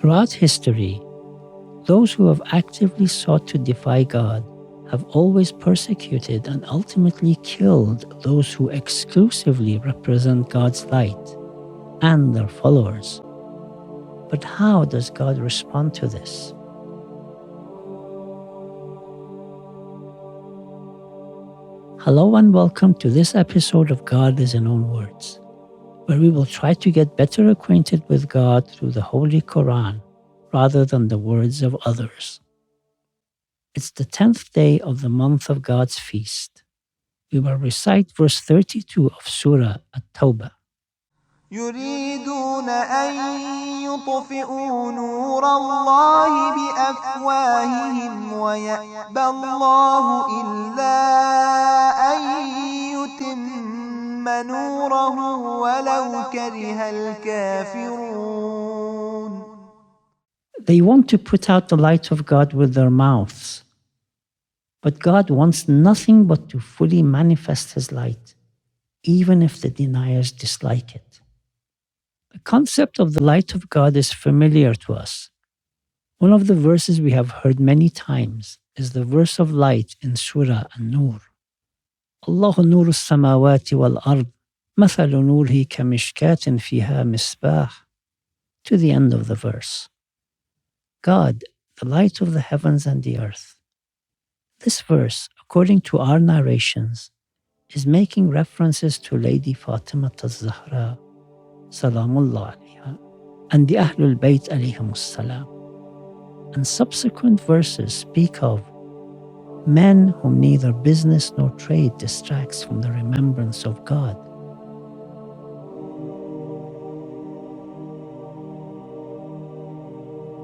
Throughout history, those who have actively sought to defy God have always persecuted and ultimately killed those who exclusively represent God's light and their followers. But how does God respond to this? Hello and welcome to this episode of God is in Own Words, where we will try to get better acquainted with God through the Holy Qur'an rather than the words of others. It's the 10th day of the month of God's feast. We will recite verse 32 of Surah At-Tawbah. يريدون أن يطفئوا نور الله بأفواههم ويأبى الله إلا أن يتم نوره ولو كره الكافرون. They want to put out the light of God with their mouths, but God wants nothing but to fully manifest His light, even if the deniers dislike it. The concept of the light of God is familiar to us. One of the verses we have heard many times is the verse of light in Surah An-Nur. Allahu nuru as-samawati wal-ard, mathalu nurihi kamishkatin fiha misbah, to the end of the verse. God, the light of the heavens and the earth. This verse, according to our narrations, is making references to Lady Fatima az-Zahra, Salamullah alayha, and the Ahlul Bayt alayhimus salam. And subsequent verses speak of men whom neither business nor trade distracts from the remembrance of God.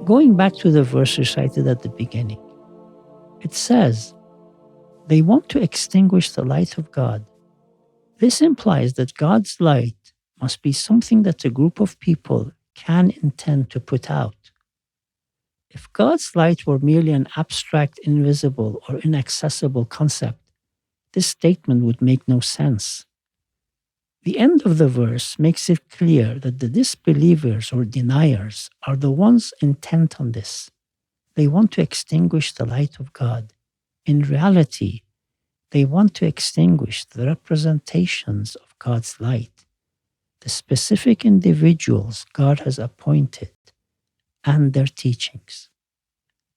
Going back to the verse recited at the beginning, it says, they want to extinguish the light of God. This implies that God's light must be something that a group of people can intend to put out. If God's light were merely an abstract, invisible, or inaccessible concept, this statement would make no sense. The end of the verse makes it clear that the disbelievers or deniers are the ones intent on this. They want to extinguish the light of God. In reality, they want to extinguish the representations of God's light, the specific individuals God has appointed, and their teachings.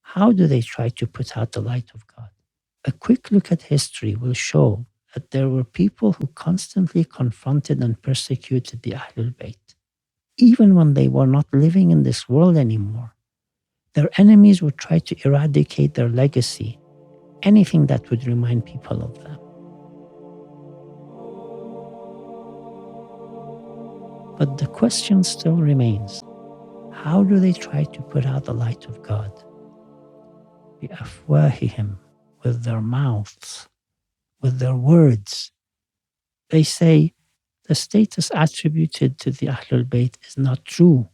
How do they try to put out the light of God? A quick look at history will show that there were people who constantly confronted and persecuted the Ahlul Bayt. Even when they were not living in this world anymore, their enemies would try to eradicate their legacy, anything that would remind people of them. But the question still remains, how do they try to put out the light of God? بِأَفْوَاهِهِمْ, with their mouths, with their words. They say the status attributed to the Ahlul Bayt is not true,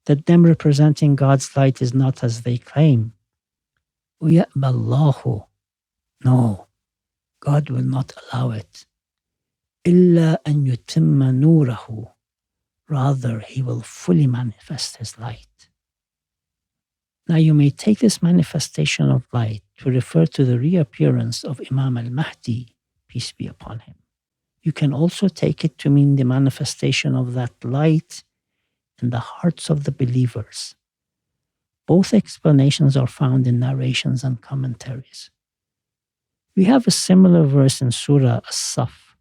that them representing God's light is not as they claim. وَيَأْبَى اللَّهُ, no, God will not allow it. إِلَّا أَن يُتِمَّ نُورَهُ, rather, He will fully manifest His light. Now you may take this manifestation of light to refer to the reappearance of Imam Mahdi, peace be upon him. You can also take it to mean the manifestation of that light in the hearts of the believers. Both explanations are found in narrations and commentaries. We have a similar verse in Surah As-Saf.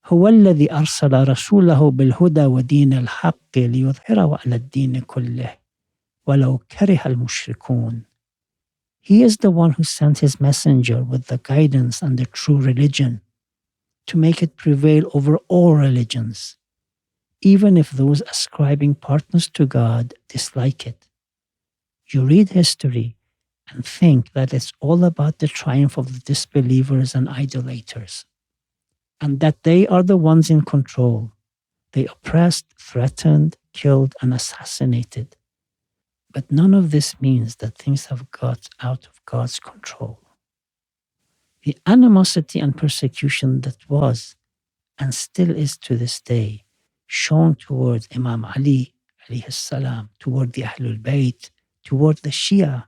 هو الذي أرسل رسوله بالهدى ودين الحق ليظهره على الدين كله ولو كره المشركون. He is the one who sent His messenger with the guidance and the true religion to make it prevail over all religions, even if those ascribing partners to God dislike it. You read history and think that it's all about the triumph of the disbelievers and idolaters, and that they are the ones in control. They oppressed, threatened, killed, and assassinated. But none of this means that things have got out of God's control. The animosity and persecution that was and still is to this day shown towards Imam Ali alayhi salam, toward the Ahlul Bayt, toward the Shia,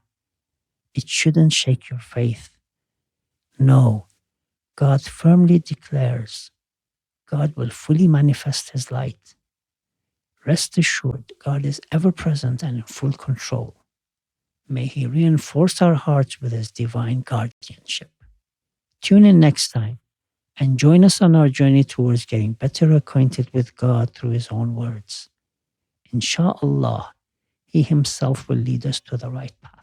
it shouldn't shake your faith. No, God firmly declares God will fully manifest His light. Rest assured, God is ever present and in full control. May He reinforce our hearts with His divine guardianship. Tune in next time and join us on our journey towards getting better acquainted with God through His own words. Insha'Allah, He Himself will lead us to the right path.